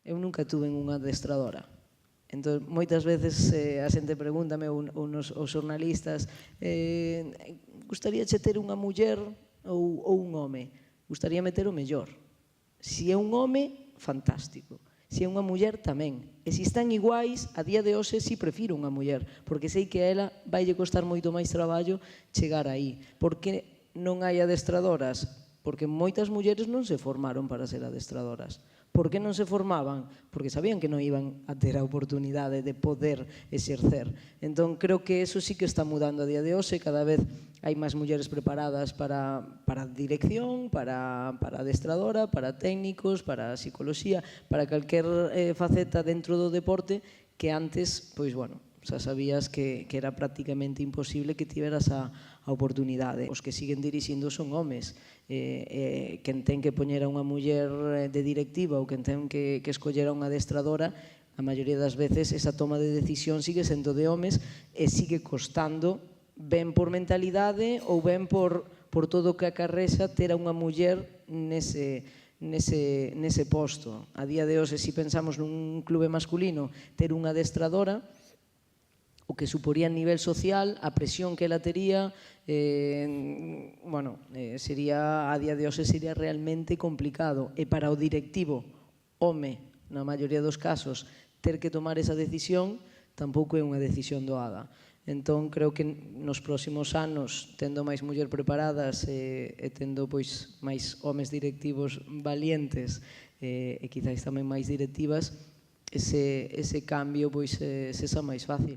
Eu nunca tuve unha adestradora. Entón, moitas veces a xente pregúntame, os xornalistas, gustaríache ter unha muller ou un home? Gustaríame ter o mellor. Se é un home, fantástico. Se é unha muller, tamén. E se están iguais, a día de hoxe si prefiro unha muller, porque sei que a ela vaille costar moito máis traballo chegar aí. Por que non hai adestradoras? Porque moitas mulleres non se formaron para ser adestradoras. Por que non se formaban? Porque sabían que non iban a ter a oportunidade de poder exercer. Entón, creo que eso sí que está mudando a día de hoxe. Cada vez hai máis mulleres preparadas para dirección, para adestradora, para técnicos, para psicología, para calquer faceta dentro do deporte que antes, pois, bueno, xa sabías que era prácticamente imposible que tiveras a oportunidade. Os que siguen dirixindo son homes. Quen ten que poñer a unha muller de directiva ou quen ten que escoller a unha adestradora, a maioría das veces esa toma de decisión sigue sendo de homes e sigue costando, ben por mentalidade ou ben por todo o que acarrexa ter a unha muller nese posto. A día de hoxe, se pensamos nun clube masculino, ter unha adestradora, o que suporía a nivel social, a presión que ela tería, sería, a día de hoxe sería realmente complicado. E para o directivo, home, na maioría dos casos, ter que tomar esa decisión tampouco é unha decisión doada. Entón, creo que nos próximos anos, tendo máis muller preparadas e tendo máis homes directivos valientes e quizáis tamén máis directivas, ese cambio sexa máis fácil.